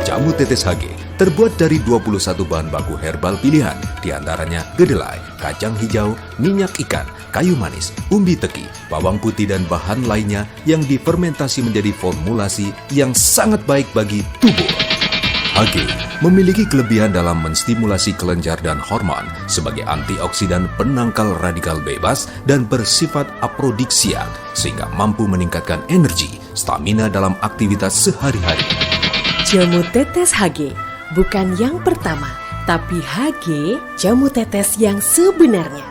Jamu tetes HG terbuat dari 21 bahan baku herbal pilihan, diantaranya kedelai, kacang hijau, minyak ikan, kayu manis, umbi teki, bawang putih, dan bahan lainnya yang difermentasi menjadi formulasi yang sangat baik bagi tubuh. HG memiliki kelebihan dalam menstimulasi kelenjar dan hormon sebagai antioksidan penangkal radikal bebas dan bersifat aprodiksiak sehingga mampu meningkatkan energi, stamina dalam aktivitas sehari-hari. Jamu tetes HG, bukan yang pertama, tapi HG jamu tetes yang sebenarnya.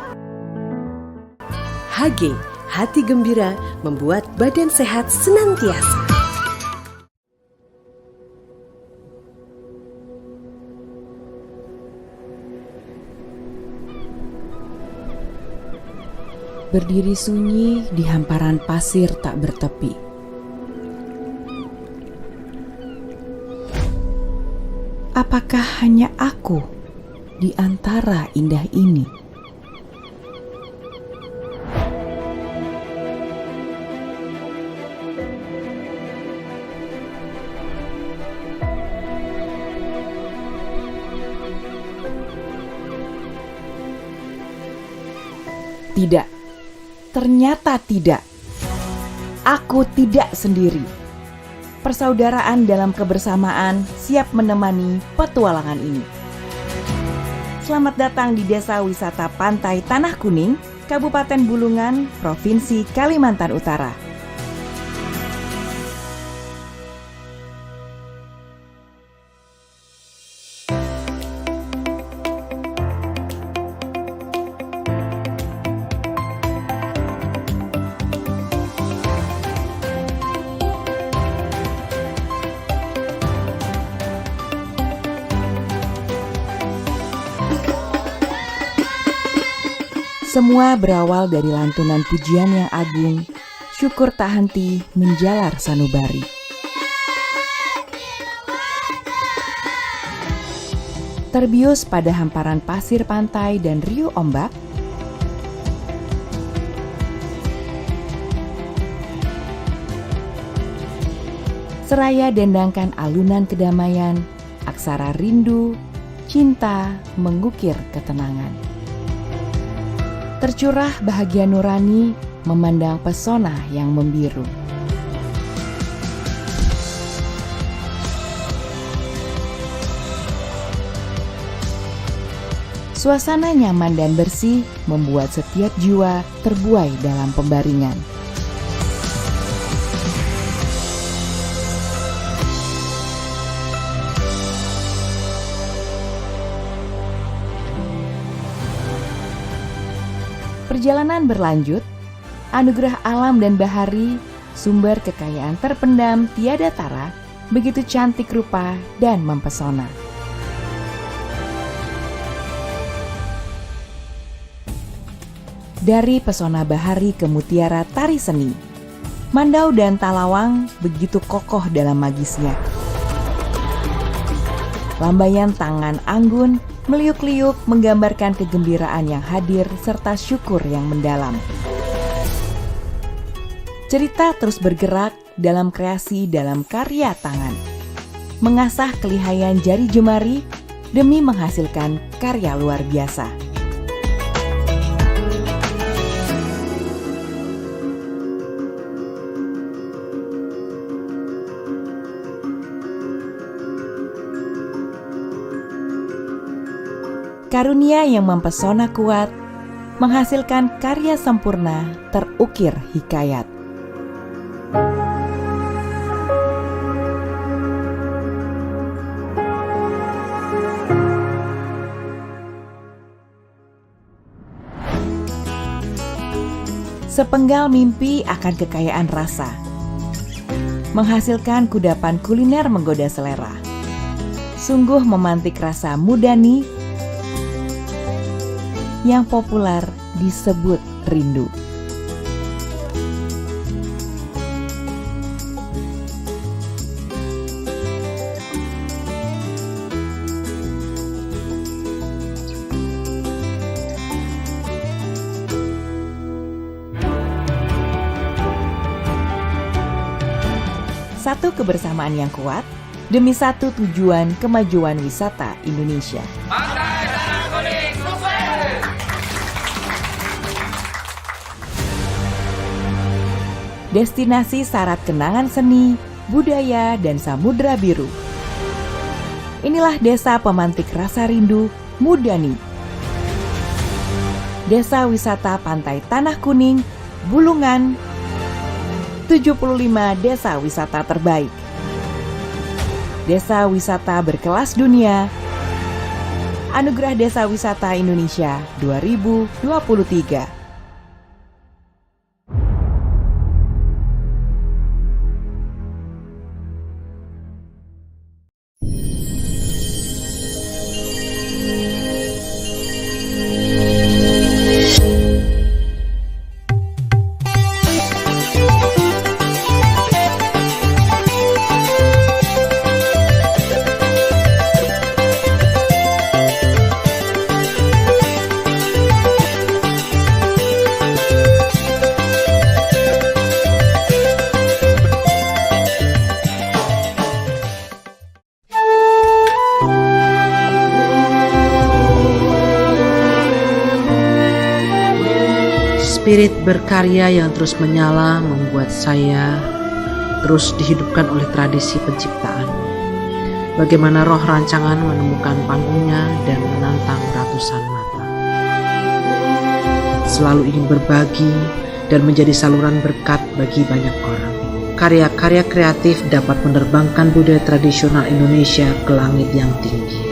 HG, hati gembira membuat badan sehat senantiasa. Berdiri sunyi di hamparan pasir tak bertepi. Apakah hanya aku di antara indah ini? Tidak, ternyata tidak. Aku tidak sendiri. Persaudaraan dalam kebersamaan siap menemani petualangan ini. Selamat datang di Desa Wisata Pantai Tanah Kuning, Kabupaten Bulungan, Provinsi Kalimantan Utara. Semua berawal dari lantunan pujian yang agung, syukur tak henti menjalar sanubari. Terbius pada hamparan pasir pantai dan riuh ombak, seraya dendangkan alunan kedamaian, aksara rindu, cinta mengukir ketenangan. Tercurah bahagia nurani memandang pesona yang membiru. Suasana nyaman dan bersih membuat setiap jiwa terbuai dalam pembaringan. Perjalanan berlanjut, anugerah alam dan bahari, sumber kekayaan terpendam tiada tara, begitu cantik rupa dan mempesona. Dari pesona bahari ke mutiara tari seni, Mandau dan Talawang begitu kokoh dalam magisnya. Lambaian tangan anggun meliuk-liuk menggambarkan kegembiraan yang hadir serta syukur yang mendalam. Cerita terus bergerak dalam kreasi dalam karya tangan. Mengasah kelihayan jari jemari demi menghasilkan karya luar biasa. Karunia yang mempesona kuat, menghasilkan karya sempurna terukir hikayat. Sepenggal mimpi akan kekayaan rasa, menghasilkan kudapan kuliner menggoda selera. Sungguh memantik rasa mudani yang populer disebut rindu. Satu kebersamaan yang kuat demi satu tujuan kemajuan wisata Indonesia. Pantai Tanah Kuning, sukses! Destinasi syarat kenangan seni, budaya, dan samudra biru. Inilah desa pemantik rasa rindu, Mudani. Desa wisata Pantai Tanah Kuning, Bulungan, 75 desa wisata terbaik. Desa wisata berkelas dunia, Anugerah Desa Wisata Indonesia 2023. Spirit berkarya yang terus menyala membuat saya terus dihidupkan oleh tradisi penciptaan. Bagaimana roh rancangan menemukan panggungnya dan menantang ratusan mata. Selalu ingin berbagi dan menjadi saluran berkat bagi banyak orang. Karya-karya kreatif dapat menerbangkan budaya tradisional Indonesia ke langit yang tinggi.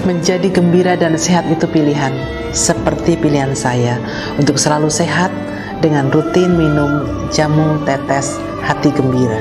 Menjadi gembira dan sehat itu pilihan, seperti pilihan saya untuk selalu sehat dengan rutin minum jamu tetes hati gembira.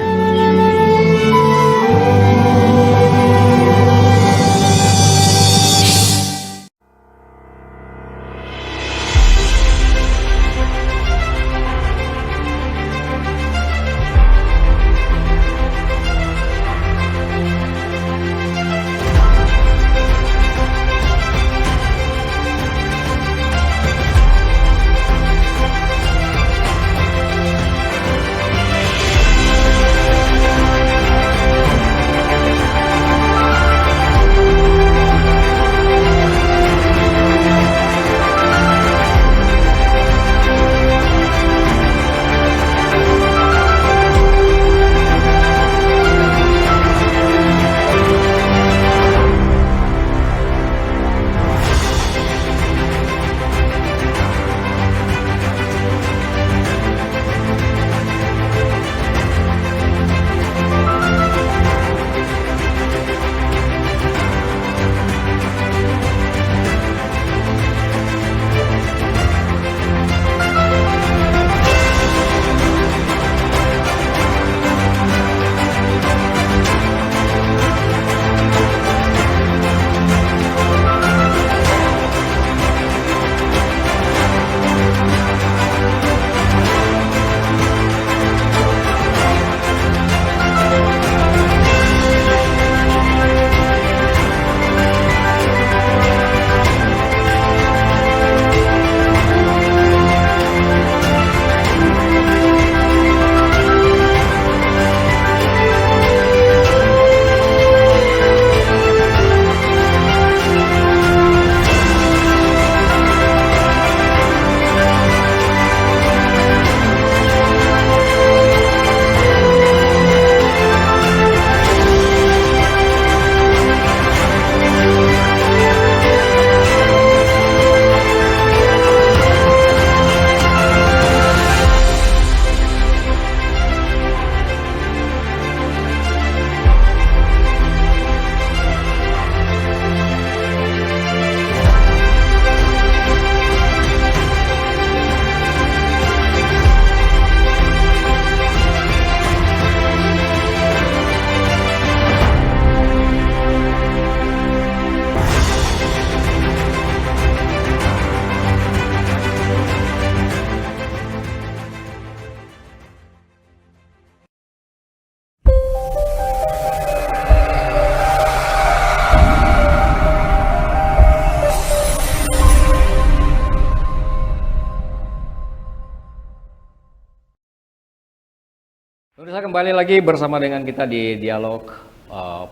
Pemirsa, kembali lagi bersama dengan kita di dialog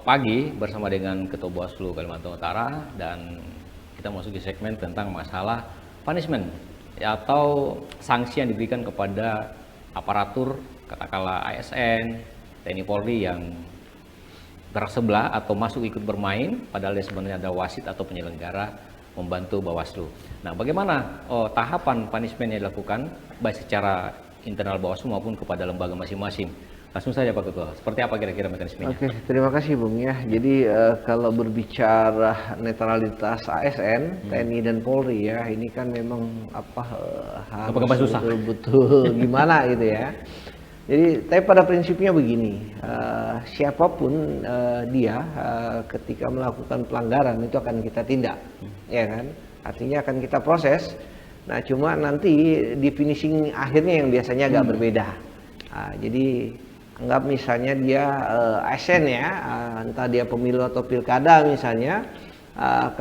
pagi bersama dengan Ketua Bawaslu Kalimantan Utara, dan kita masuk di segmen tentang masalah punishment atau sanksi yang diberikan kepada aparatur katakanlah ASN, TNI Polri yang gerak sebelah atau masuk ikut bermain padahal dia sebenarnya ada wasit atau penyelenggara membantu Bawaslu. Nah, bagaimana tahapan punishment yang dilakukan baik secara internal Bawaslu maupun kepada lembaga masing-masing? Langsung saja Pak Ketua, seperti apa kira-kira mekanismenya? Oke, terima kasih Bung ya. Jadi kalau berbicara netralitas ASN, TNI dan Polri ya, ini kan memang harus betul-betul gimana gitu ya. Jadi, tapi pada prinsipnya begini, siapapun dia ketika melakukan pelanggaran itu akan kita tindak, ya kan? Artinya akan kita proses. Nah, cuma nanti di finishing akhirnya yang biasanya agak berbeda. Jadi anggap misalnya dia ASN ya, entah dia pemilu atau pilkada misalnya,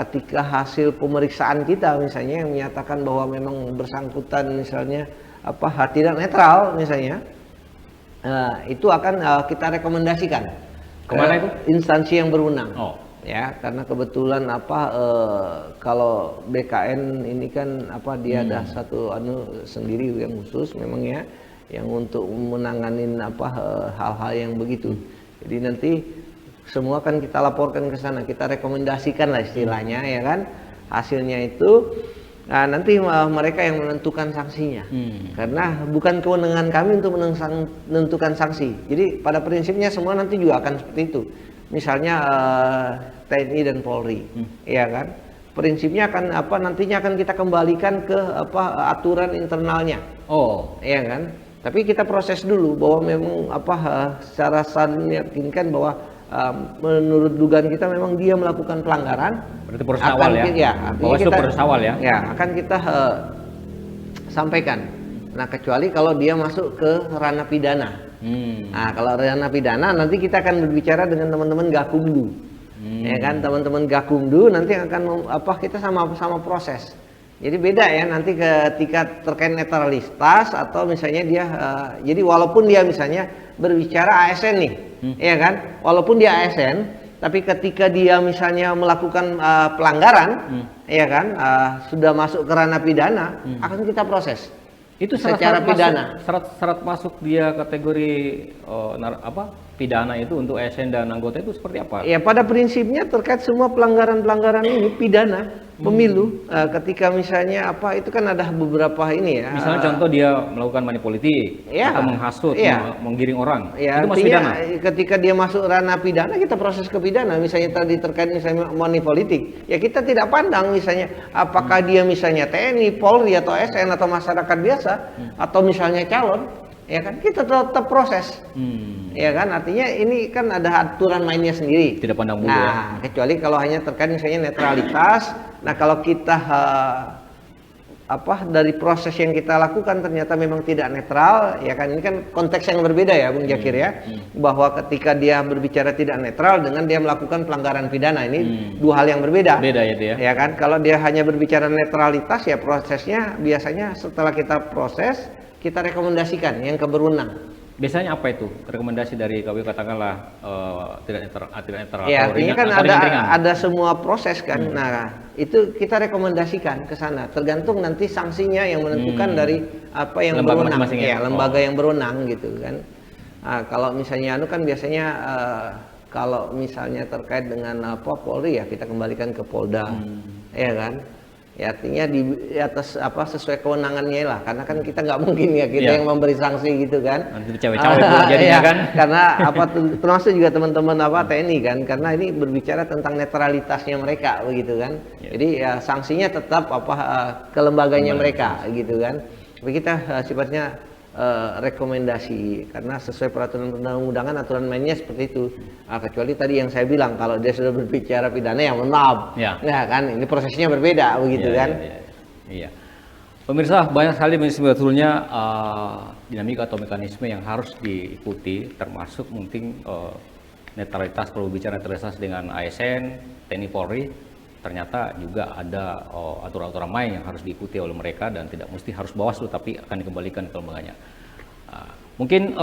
ketika hasil pemeriksaan kita misalnya yang menyatakan bahwa memang bersangkutan misalnya tidak netral misalnya, itu akan kita rekomendasikan kemana itu? Instansi yang berwenang. Oh. Ya, karena kebetulan kalau BKN ini kan dia ada satu sendiri yang khusus memang ya, yang untuk menanganin hal-hal yang begitu. Jadi nanti semua kan kita laporkan ke sana, kita rekomendasikan lah istilahnya ya kan, hasilnya itu. Nah, nanti mereka yang menentukan sanksinya, karena bukan kewenangan kami untuk menentukan sanksi. Jadi pada prinsipnya semua nanti juga akan seperti itu. Misalnya TNI dan Polri, ya kan? Prinsipnya akan nantinya akan kita kembalikan ke aturan internalnya. Oh, ya kan? Tapi kita proses dulu bahwa memang secara saling meyakinkan bahwa menurut dugaan kita memang dia melakukan pelanggaran. Berarti proses awal ya? Bawaslu proses awal ya? Ya, akan kita sampaikan. Nah, kecuali kalau dia masuk ke ranah pidana. Nah, kalau ranah pidana nanti kita akan berbicara dengan teman-teman Gakumdu. Ya kan, teman-teman Gakumdu nanti akan kita sama-sama proses. Jadi beda ya nanti ketika terkait netralitas atau misalnya dia jadi walaupun dia misalnya berbicara ASN nih, ya kan? Walaupun dia ASN, tapi ketika dia misalnya melakukan pelanggaran, ya kan, sudah masuk ke ranah pidana, akan kita proses. Itu secara pidana. Syarat masuk dia kategori pidana itu untuk ASN dan anggota itu seperti apa? Ya, pada prinsipnya terkait semua pelanggaran-pelanggaran ini pidana pemilu. Ketika misalnya itu kan ada beberapa ini ya. Misalnya contoh dia melakukan money politik atau menghasut, menggiring orang. Ya, itu masuk pidana. Ketika dia masuk ranah pidana kita proses ke pidana. Misalnya tadi terkait misalnya money politik, ya kita tidak pandang misalnya apakah dia misalnya TNI, Polri atau ASN atau masyarakat biasa atau misalnya calon. Ya kan, kita tetap proses. Ya kan, artinya ini kan ada aturan mainnya sendiri. Tidak pandang bulu ya. Kecuali kalau hanya terkait misalnya netralitas. Nah, kalau kita dari proses yang kita lakukan ternyata memang tidak netral, ya kan, ini kan konteks yang berbeda ya Bung Jakir ya. Bahwa ketika dia berbicara tidak netral dengan dia melakukan pelanggaran pidana, ini dua hal yang berbeda. Beda itu ya. Ya kan, kalau dia hanya berbicara netralitas ya prosesnya biasanya setelah kita proses kita rekomendasikan yang berwenang. Biasanya apa itu rekomendasi dari KPU, katakanlah tidak netral ya, atau artinya ringan, kan atau ada semua proses kan. Nah, itu kita rekomendasikan ke sana. Tergantung nanti sanksinya yang menentukan dari apa yang lembaga berwenang. Ya, lembaga yang berwenang gitu kan. Nah, kalau misalnya kan biasanya kalau misalnya terkait dengan Polri ya kita kembalikan ke Polda. Ya kan? Ya, artinya di atas sesuai kewenangannya lah, karena kan kita nggak mungkin ya kita yang memberi sanksi gitu kan. Nanti cewek-cewek jadinya kan. Karena termasuk juga teman-teman TNI kan, karena ini berbicara tentang netralitasnya mereka begitu kan. Jadi ya sanksinya tetap ke lembaganya mereka gitu kan. Tapi kita sifatnya rekomendasi karena sesuai peraturan perundang-undangan aturan mainnya seperti itu. Kecuali tadi yang saya bilang kalau dia sudah berbicara pidana ya menab. Nah kan ini prosesnya berbeda begitu kan. Iya. Pemirsa, banyak sekali sebetulnya dinamika atau mekanisme yang harus diikuti, termasuk mungkin netralitas. Kalau bicara netralitas dengan ASN, TNI Polri, ternyata juga ada aturan-aturan main yang harus diikuti oleh mereka dan tidak mesti harus Bawaslu tapi akan dikembalikan ke lembaganya. Mungkin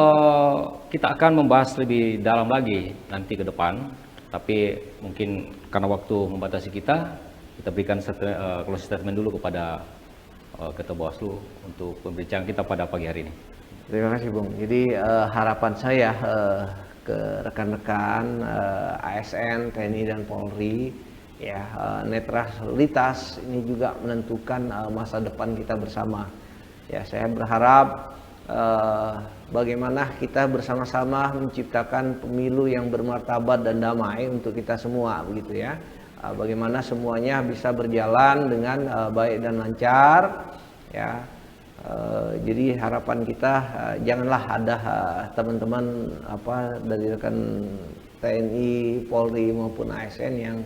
kita akan membahas lebih dalam lagi nanti ke depan, tapi mungkin karena waktu membatasi kita berikan closing statement dulu kepada Ketua Bawaslu untuk pembicaraan kita pada pagi hari ini. Terima kasih Bung. Jadi harapan saya ke rekan-rekan ASN, TNI dan Polri, ya netralitas ini juga menentukan masa depan kita bersama. Ya, saya berharap bagaimana kita bersama-sama menciptakan pemilu yang bermartabat dan damai untuk kita semua, begitu ya. Bagaimana semuanya bisa berjalan dengan baik dan lancar, ya. Jadi harapan kita janganlah ada teman-teman dari rekan TNI, Polri maupun ASN yang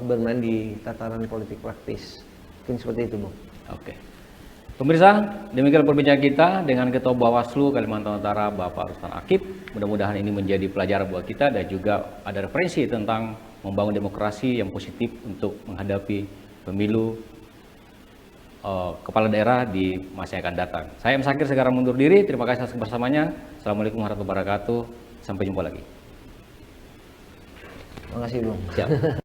bermain di tataran politik praktis. Mungkin seperti itu, Bung. Oke. Pemirsa, demikian perbincangan kita dengan Ketua Bawaslu Kalimantan Utara, Bapak Rustan Akib. Mudah-mudahan ini menjadi pelajaran buat kita dan juga ada referensi tentang membangun demokrasi yang positif untuk menghadapi pemilu kepala daerah di masa yang akan datang. Saya M. Sakir sekarang mundur diri. Terima kasih atas kebersamaannya. Assalamualaikum warahmatullahi wabarakatuh. Sampai jumpa lagi. Terima kasih, Bung. Siap.